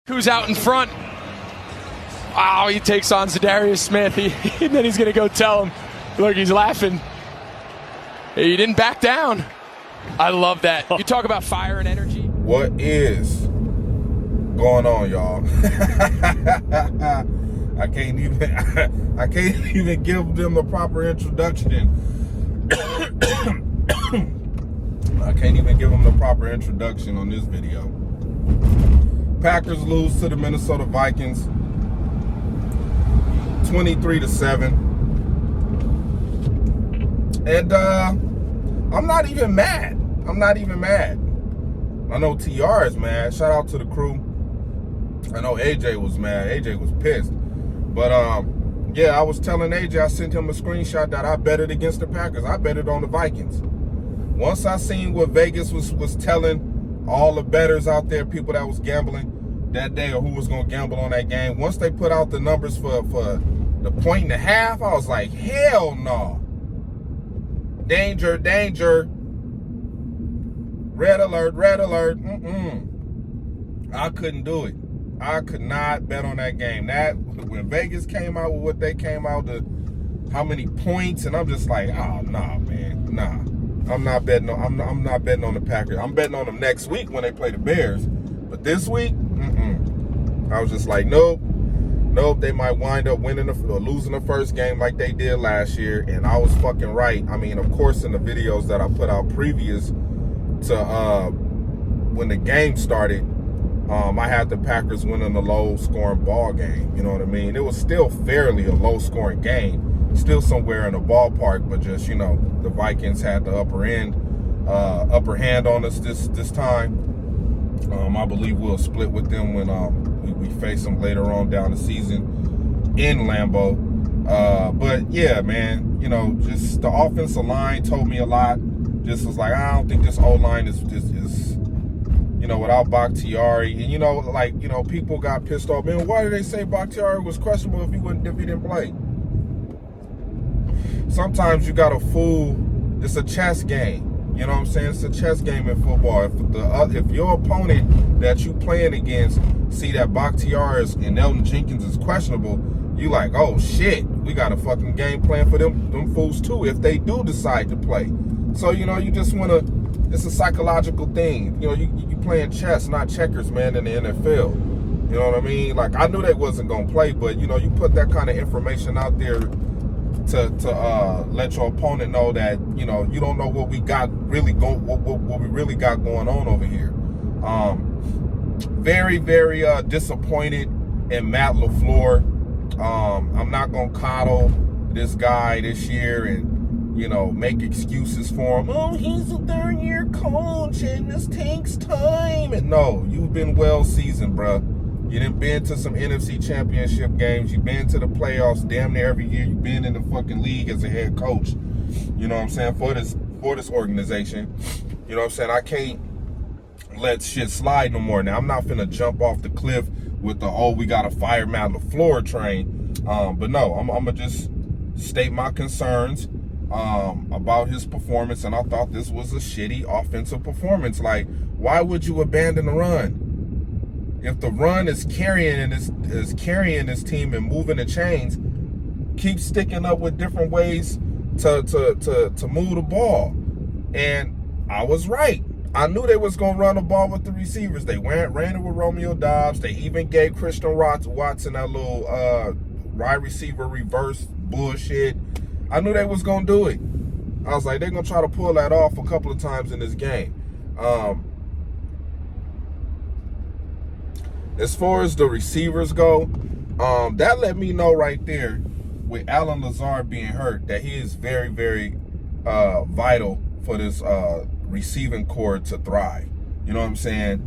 Who's out in front? Wow, he takes on Zadarius Smith, and then he's going to go tell him, look, he's laughing. Hey, you didn't back down. I love that. You talk about fire and energy. What is going on, y'all? I can't even give them the proper introduction. I can't even give them the proper introduction on this video. Packers lose to the Minnesota Vikings 23-7. And I'm not even mad. I know TR is mad. Shout out to the crew. I know AJ was mad. AJ was pissed. But yeah, I was telling AJ, I sent him a screenshot that I betted against the Packers. I betted on the Vikings. Once I seen what Vegas was telling all the bettors out there, people that was gambling that day or who was going to gamble on that game, once they put out the numbers for the 1.5, I was like, hell no. Danger, danger. Red alert, red alert. I couldn't do it. I could not bet on that game. That when Vegas came out with what they came out to, how many points, and I'm just like, oh nah, man, nah. I'm not betting on. I'm not betting on the Packers. I'm betting on them next week when they play the Bears. But this week, I was just like, nope. They might wind up winning or losing the first game like they did last year, and I was fucking right. I mean, of course, in the videos that I put out previous to when the game started, I had the Packers winning a low-scoring ball game. You know what I mean? It was still fairly a low-scoring game. Still somewhere in the ballpark, but just, you know, the Vikings had the upper hand on us this time. I believe we'll split with them when we face them later on down the season in Lambeau. But yeah, man, you know, just the offensive line told me a lot. Just was like, I don't think this O-line is you know, without Bakhtiari. And, you know, like, you know, people got pissed off. Man, why did they say Bakhtiari was questionable if he didn't play? Sometimes you got to fool. It's a chess game. You know what I'm saying? It's a chess game in football. If your opponent that you playing against see that Bakhtiari and Elton Jenkins is questionable, you like, oh shit, we got a fucking game plan for them fools too if they do decide to play. So, you know, you just want to, it's a psychological thing. You know, you playing chess, not checkers, man, in the NFL. You know what I mean? Like, I knew they wasn't going to play, but, you know, you put that kind of information out there to let your opponent know that, you know, you don't know what we got really what we really got going on over here. Very, very disappointed in Matt LaFleur. I'm not gonna coddle this guy this year and, you know, make excuses for him. Oh, he's a third-year coach and this takes time. And no, you've been well seasoned, bruh. You done been to some NFC championship games. You've been to the playoffs damn near every year. You've been in the fucking league as a head coach. You know what I'm saying? For this organization. You know what I'm saying? I can't let shit slide no more. Now, I'm not finna jump off the cliff with the, oh, we gotta fire Matt LaFleur train. But no, I'm gonna just state my concerns about his performance. And I thought this was a shitty offensive performance. Like, why would you abandon the run? If the run is carrying this team and moving the chains, keep sticking up with different ways to move the ball. And I was right. I knew they was gonna run the ball with the receivers. They ran it with Romeo Doubs. They even gave Christian Watson that little wide receiver reverse bullshit. I knew they was gonna do it. I was like, they're gonna try to pull that off a couple of times in this game. As far as the receivers go, that let me know right there with Allen Lazard being hurt that he is very, very vital for this receiving core to thrive. You know what I'm saying?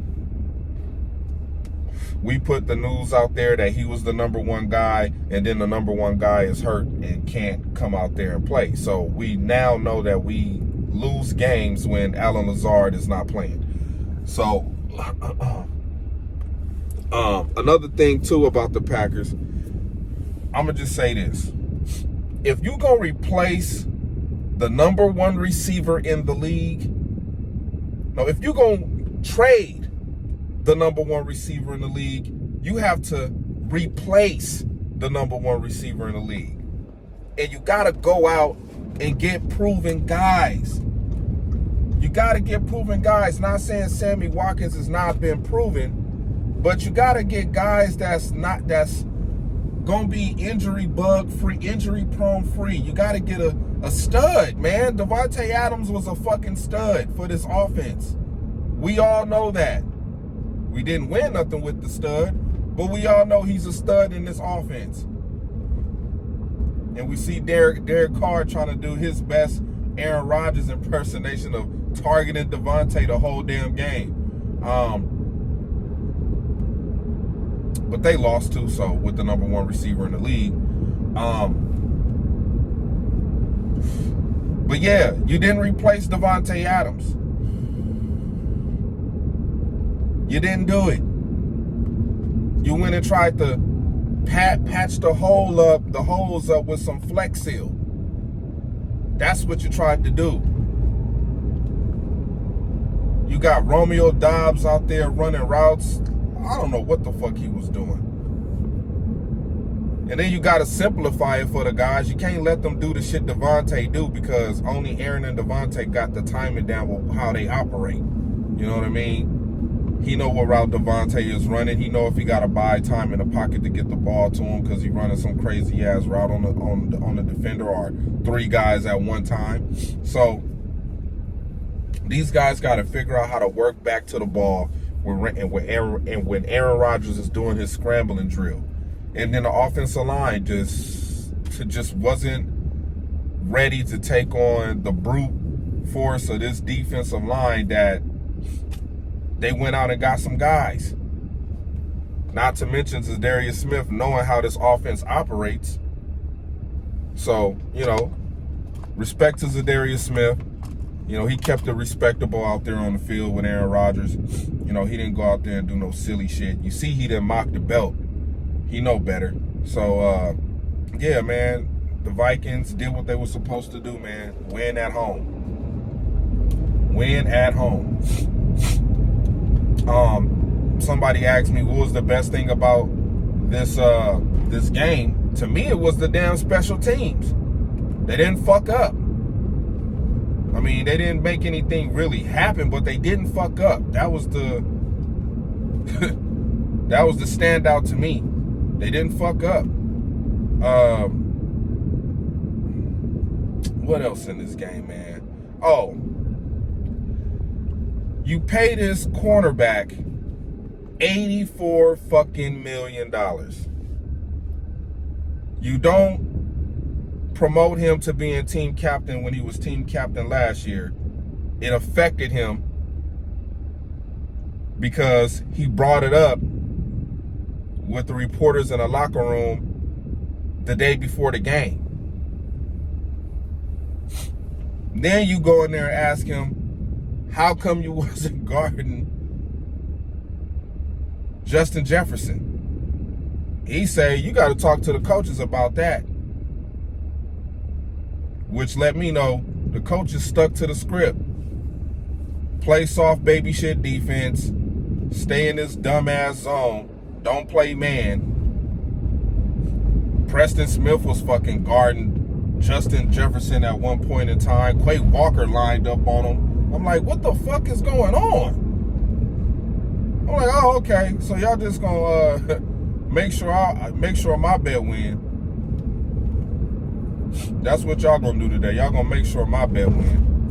We put the news out there that he was the number one guy, and then the number one guy is hurt and can't come out there and play. So we now know that we lose games when Allen Lazard is not playing. So another thing too about the Packers, I'm gonna just say this: if you gonna replace the number one receiver in the league, no, if you gonna trade the number one receiver in the league, you have to replace the #1 receiver in the league. And you got to go out and get proven guys. You got to get proven guys. Not saying Sammy Watkins has not been proven, but you got to get guys that's going to be injury bug free, injury prone free. You got to get a stud, man. Davante Adams was a fucking stud for this offense. We all know that. We didn't win nothing with the stud, but we all know he's a stud in this offense. And we see Derek Carr trying to do his best Aaron Rodgers impersonation of targeting Davante the whole damn game. But they lost too, so with the #1 receiver in the league. But yeah, you didn't replace Davante Adams. You didn't do it. You went and tried to patch the holes up with some Flex Seal. That's what you tried to do. You got Romeo Doubs out there running routes. I don't know what the fuck he was doing. And then you got to simplify it for the guys. You can't let them do the shit Davante do, because only Aaron and Davante got the timing down with how they operate. You know what I mean? He know what route Davante is running. He know if he got to buy time in the pocket to get the ball to him because he running some crazy ass route on the defender, or 3 guys at one time. So these guys got to figure out how to work back to the ball when Aaron Rodgers is doing his scrambling drill. And then the offensive line just wasn't ready to take on the brute force of this defensive line, that they went out and got some guys. Not to mention Zadarius Smith knowing how this offense operates. So, you know, respect to Zadarius Smith. You know, he kept it respectable out there on the field with Aaron Rodgers. You know, he didn't go out there and do no silly shit. You see, he didn't mock the belt. He know better. So, yeah, man, the Vikings did what they were supposed to do, man. Win at home. Win at home. Somebody asked me what was the best thing about this game. To me, it was the damn special teams. They didn't fuck up. I mean, they didn't make anything really happen, but they didn't fuck up. That was the that was the standout to me. They didn't fuck up. What else in this game, man? Oh, you pay this cornerback $84 fucking million. You don't promote him to being team captain when he was team captain last year. It affected him because he brought it up with the reporters in the locker room the day before the game. Then you go in there and ask him, how come you wasn't guarding Justin Jefferson? He say, you got to talk to the coaches about that. Which let me know the coaches stuck to the script. Play soft baby shit defense. Stay in this dumbass zone. Don't play man. Preston Smith was fucking guarding Justin Jefferson at one point in time. Quay Walker lined up on him. I'm like, what the fuck is going on? I'm like, oh, okay. So y'all just gonna make sure my bet win. That's what y'all gonna do today. Y'all gonna make sure my bet win.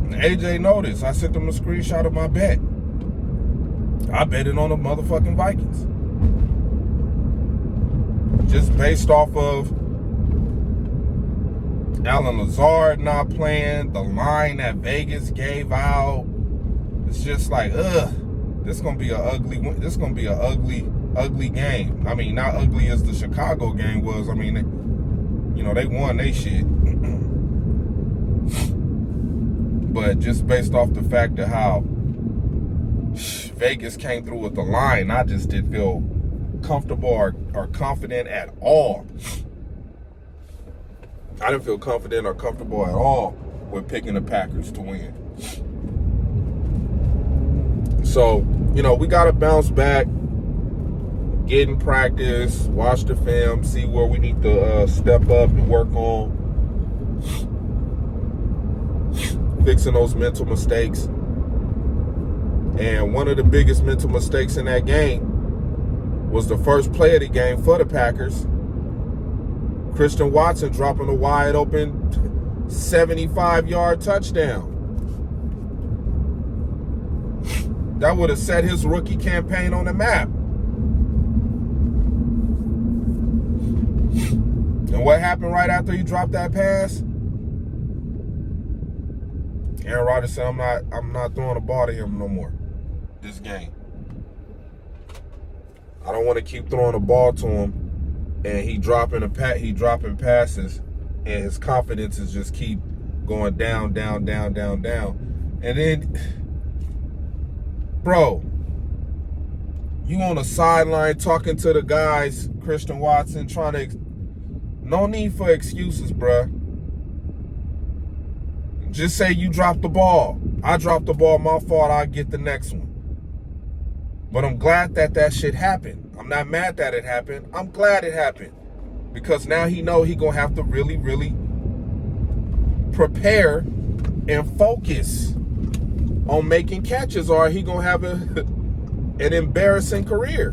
And AJ noticed. I sent him a screenshot of my bet. I bet it on the motherfucking Vikings. Just based off of Alan Lazard not playing, the line that Vegas gave out. It's just like, this gonna be ugly game. I mean, not ugly as the Chicago game was. I mean, they won they shit. But just based off the fact of how Vegas came through with the line, I just didn't feel comfortable or confident at all. I didn't feel confident or comfortable at all with picking the Packers to win. So, we got to bounce back. get in practice, watch the film, see where we need to step up and work on fixing those mental mistakes. And one of the biggest mental mistakes in that game was the first play of the game for the Packers. Christian Watson dropping a wide open 75-yard touchdown. That would have set his rookie campaign on the map. And what happened right after he dropped that pass? Aaron Rodgers said, I'm not throwing the ball to him no more this game. I don't want to keep throwing the ball to him, and he dropping passes, and his confidence is just keep going down. And then, bro, you on the sideline talking to the guys, Christian Watson, no need for excuses, bruh. Just say you dropped the ball. I dropped the ball, my fault, I'll get the next one. But I'm glad that shit happened. I'm not mad that it happened. I'm glad it happened. Because now he know he gonna have to really, really prepare and focus on making catches, or he gonna have an embarrassing career.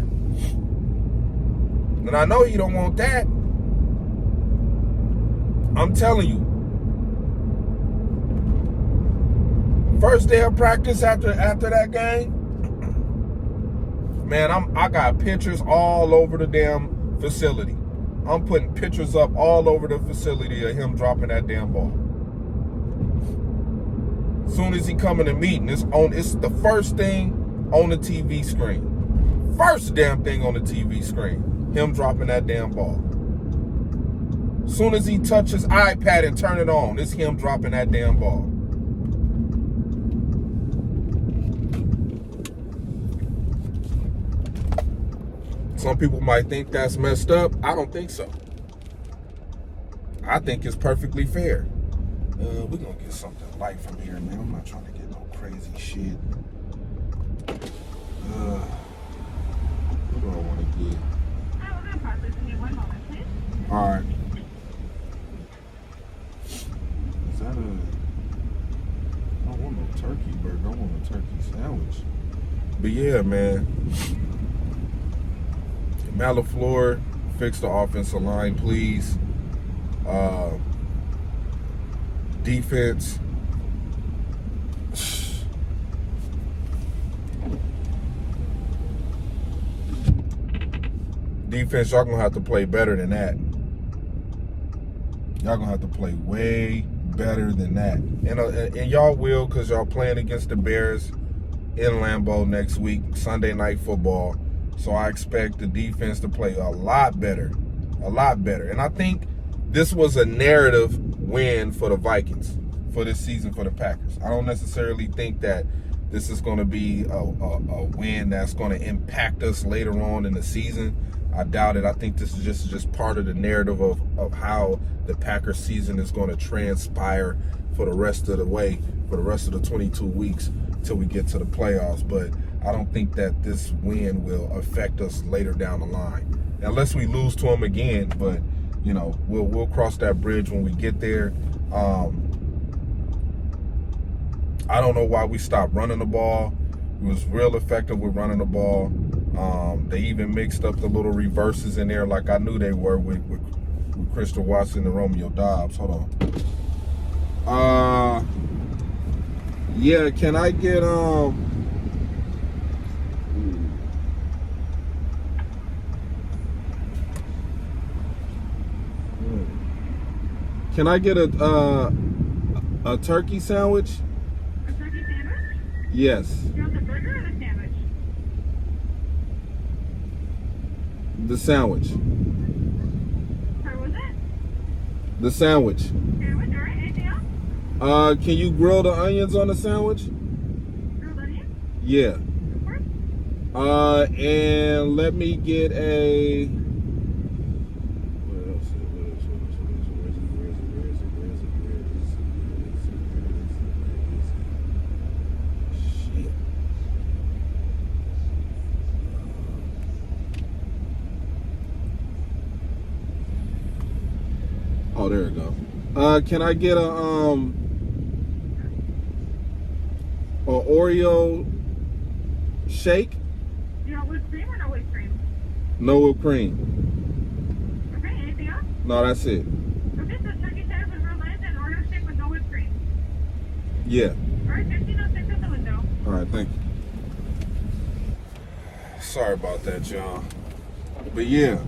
And I know he don't want that. I'm telling you. First day of practice after that game, man, I got pictures all over the damn facility. I'm putting pictures up all over the facility of him dropping that damn ball. As soon as he come in the meeting, it's the first thing on the TV screen. First damn thing on the TV screen. Him dropping that damn ball. As soon as he touch his iPad and turn it on, it's him dropping that damn ball. Some people might think that's messed up. I don't think so. I think it's perfectly fair. We're going to get something light from here, man. I'm not trying to get no crazy shit. What do I want to get? We're going to process in 1 moment, please. All right. Is that I don't want no turkey burger. I want a turkey sandwich. But yeah, man. Matt LaFleur, fix the offensive line, please. Defense. Defense, y'all gonna have to play better than that. Y'all gonna have to play way better than that. And y'all will, because y'all playing against the Bears in Lambeau next week, Sunday Night Football. So I expect the defense to play a lot better. And I think this was a narrative win for the Vikings for this season for the Packers. I don't necessarily think that this is going to be a win that's going to impact us later on in the season. I doubt it. I think this is just part of the narrative of how the Packers season is going to transpire for the rest of the way, for the rest of the 22 weeks till we get to the playoffs. But I don't think that this win will affect us later down the line, unless we lose to them again. But you know, we'll cross that bridge when we get there. I don't know why we stopped running the ball. It was real effective with running the ball. They even mixed up the little reverses in there, like I knew they were with Christian Watson and Romeo Doubs. Hold on. Yeah, can I get Can I get a turkey sandwich? A turkey sandwich? Yes. You want the burger or the sandwich? The sandwich. Sorry, what was it? The sandwich. Sandwich, all right. Anything else? Can you grill the onions on the sandwich? Grilled onions? Yeah. Of course. And let me get a. there we go. Can I get a Oreo shake? You want whipped cream or no whipped cream? No whipped cream. Okay, anything else? No, that's it. Okay, so turkey tenders with grilled onions and Oreo shake with no whipped cream. Yeah. All right, 1506 at the window. All right, thank you. Sorry about that, y'all. But yeah,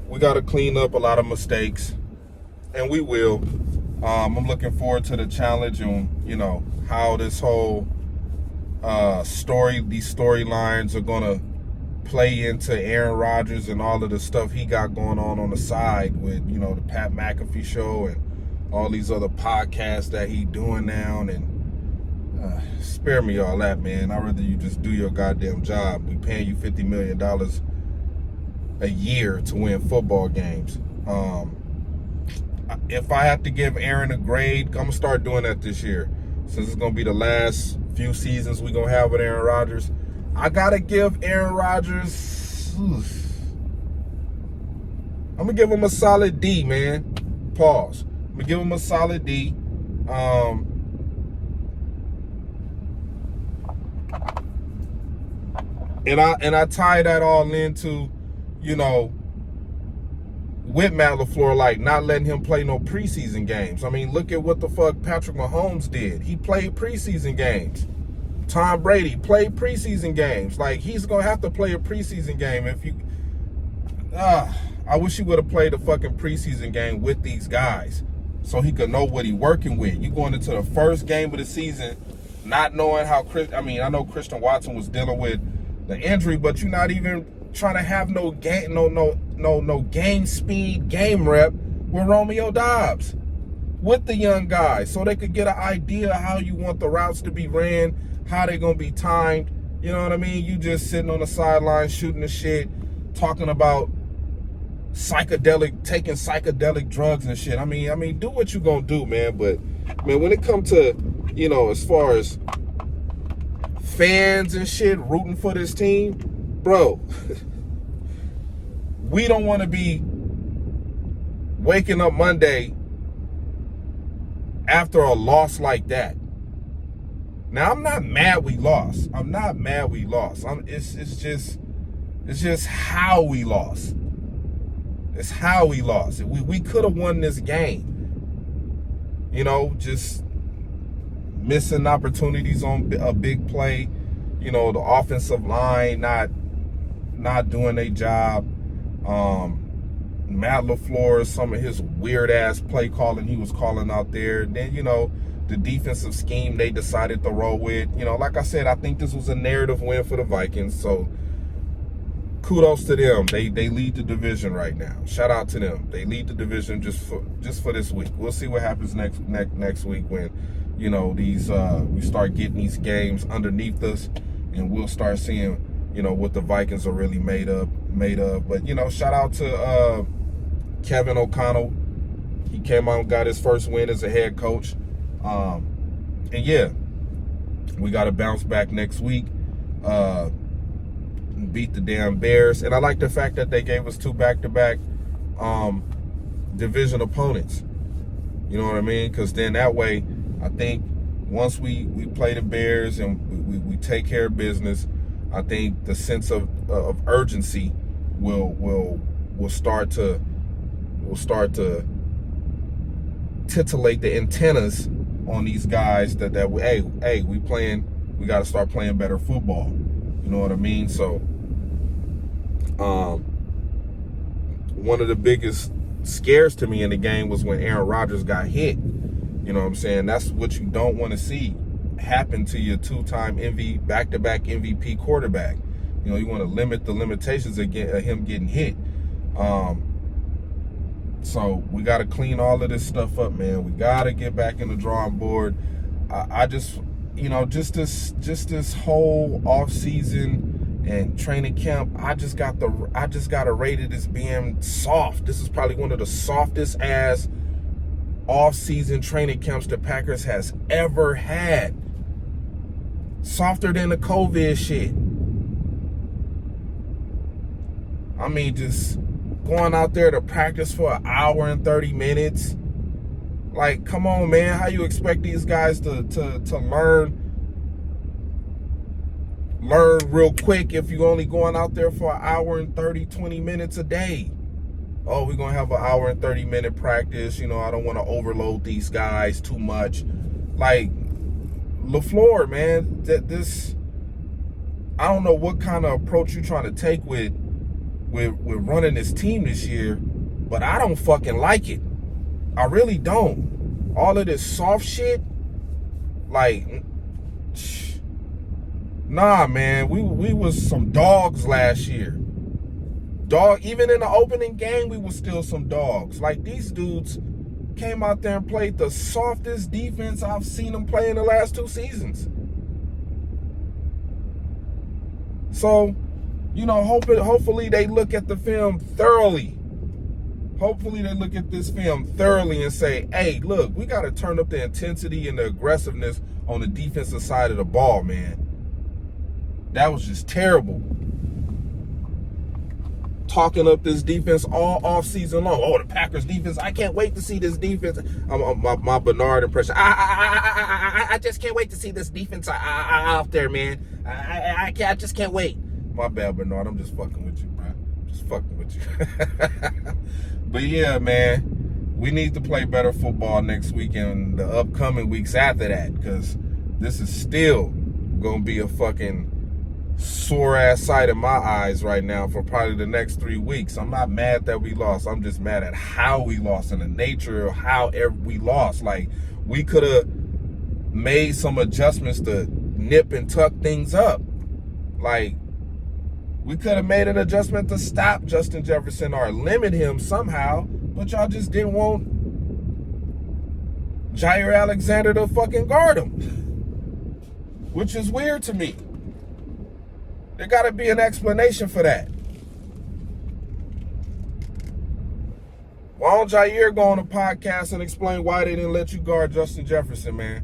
we got to clean up a lot of mistakes, and we will. I'm looking forward to the challenge and, you know, how this whole these storylines are going to play into Aaron Rodgers and all of the stuff he got going on the side with, you know, the Pat McAfee show and all these other podcasts that he doing now. And spare me all that, man. I'd rather you just do your goddamn job. We paying you $50 million a year to win football games. If I have to give Aaron a grade, I'm going to start doing that this year. Since it's going to be the last few seasons we're going to have with Aaron Rodgers, I got to give Aaron Rodgers, I'm going to give him a solid D, man. Pause. I'm going to give him a solid D. And I tie that all into, you know, with Matt LaFleur, like not letting him play no preseason games. I mean, look at what the fuck Patrick Mahomes did. He played preseason games. Tom Brady played preseason games. Like, he's gonna have to play a preseason game. If you, I wish he would have played a fucking preseason game with these guys, so he could know what he working with. You going into the first game of the season, not knowing how I know Christian Watson was dealing with the injury, but you're not even trying to have no game speed, game rep with Romeo Doubs, with the young guys, so they could get an idea how you want the routes to be ran, how they're gonna be timed. You know what I mean? You just sitting on the sideline shooting the shit, talking about taking psychedelic drugs and shit. I mean, do what you gonna do, man. But man, when it comes to, you know, as far as fans and shit rooting for this team, bro, we don't want to be waking up Monday after a loss like that. Now, I'm not mad we lost. It's just how we lost. It's how we lost. We could have won this game. You know, just missing opportunities on a big play. You know, the offensive line not doing their job. Matt LaFleur, some of his weird ass play calling he was calling out there. Then, you know, the defensive scheme they decided to roll with. You know, like I said, I think this was a narrative win for the Vikings. So kudos to them. They lead the division right now. Shout out to them. They lead the division just for this week. We'll see what happens next week when, you know, these we start getting these games underneath us, and we'll start seeing, you know, what the Vikings are really made of. But, you know, shout out to Kevin O'Connell. He came out and got his first win as a head coach. And yeah, we got to bounce back next week, beat the damn Bears. And I like the fact that they gave us 2 back-to-back division opponents. You know what I mean? Because then that way, I think once we play the Bears and we take care of business, I think the sense of urgency will start to titillate the antennas on these guys that hey, we got to start playing better football. You know what I mean? So one of the biggest scares to me in the game was when Aaron Rodgers got hit. You know what I'm saying? That's what you don't want to see happen to your 2-time back-to-back MVP quarterback. You know, you want to limit the limitations of him getting hit. So we got to clean all of this stuff up, man. We got to get back in the drawing board. I just, you know, just this whole off season and training camp, I just got to rate it as being soft. This is probably one of the softest ass off season training camps the Packers has ever had. Softer than the COVID shit. I mean, just going out there to practice for an hour and 30 minutes. Like, come on, man. How you expect these guys to learn real quick if you're only going out there for an hour and 20 minutes a day? Oh, we're going to have an hour and 30-minute practice. You know, I don't want to overload these guys too much. Like, LaFleur, man, I don't know what kind of approach you're trying to take with running this team this year, but I don't fucking like it. I really don't. All of this soft shit, like, nah, man, we was some dogs last year. Even in the opening game, we was still some dogs. Like, these dudes came out there and played the softest defense I've seen them play in the last 2 seasons. So, you know, hopefully they look at the film thoroughly. Hopefully they look at this film thoroughly and say, hey, look, we got to turn up the intensity and the aggressiveness on the defensive side of the ball, man. That was just terrible. Talking up this defense all off season long. Oh, the Packers defense. I can't wait to see this defense. My Bernard impression. I just can't wait to see this defense out there, man. I just can't wait. My bad, Bernard. I'm just fucking with you, bro. Just fucking with you. But yeah, man, we need to play better football next week and the upcoming weeks after that, because this is still gonna be a fucking sore ass sight in my eyes right now for probably the next 3 weeks. I'm not mad that we lost. I'm just mad at how we lost and the nature of how we lost. Like, we could have made some adjustments to nip and tuck things up. Like, we could have made an adjustment to stop Justin Jefferson or limit him somehow, but y'all just didn't want Jair Alexander to fucking guard him, which is weird to me. There got to be an explanation for that. Why don't Jair go on a podcast and explain why they didn't let you guard Justin Jefferson, man?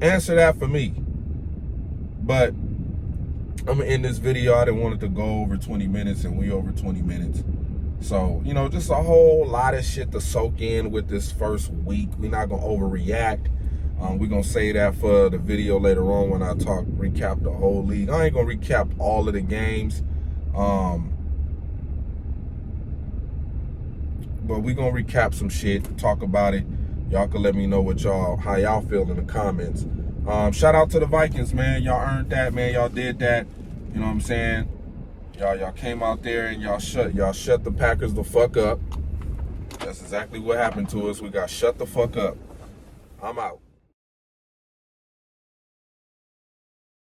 Answer that for me. But I'm going to end this video. I didn't want it to go over 20 minutes, and we over 20 minutes. So, you know, just a whole lot of shit to soak in with this first week. We're not going to overreact. We're going to say that for the video later on when I recap the whole league. I ain't going to recap all of the games. But we're going to recap some shit, talk about it. Y'all can let me know how y'all feel in the comments. Shout out to the Vikings, man. Y'all earned that, man. Y'all did that. You know what I'm saying? Y'all came out there and y'all shut the Packers the fuck up. That's exactly what happened to us. We got shut the fuck up. I'm out.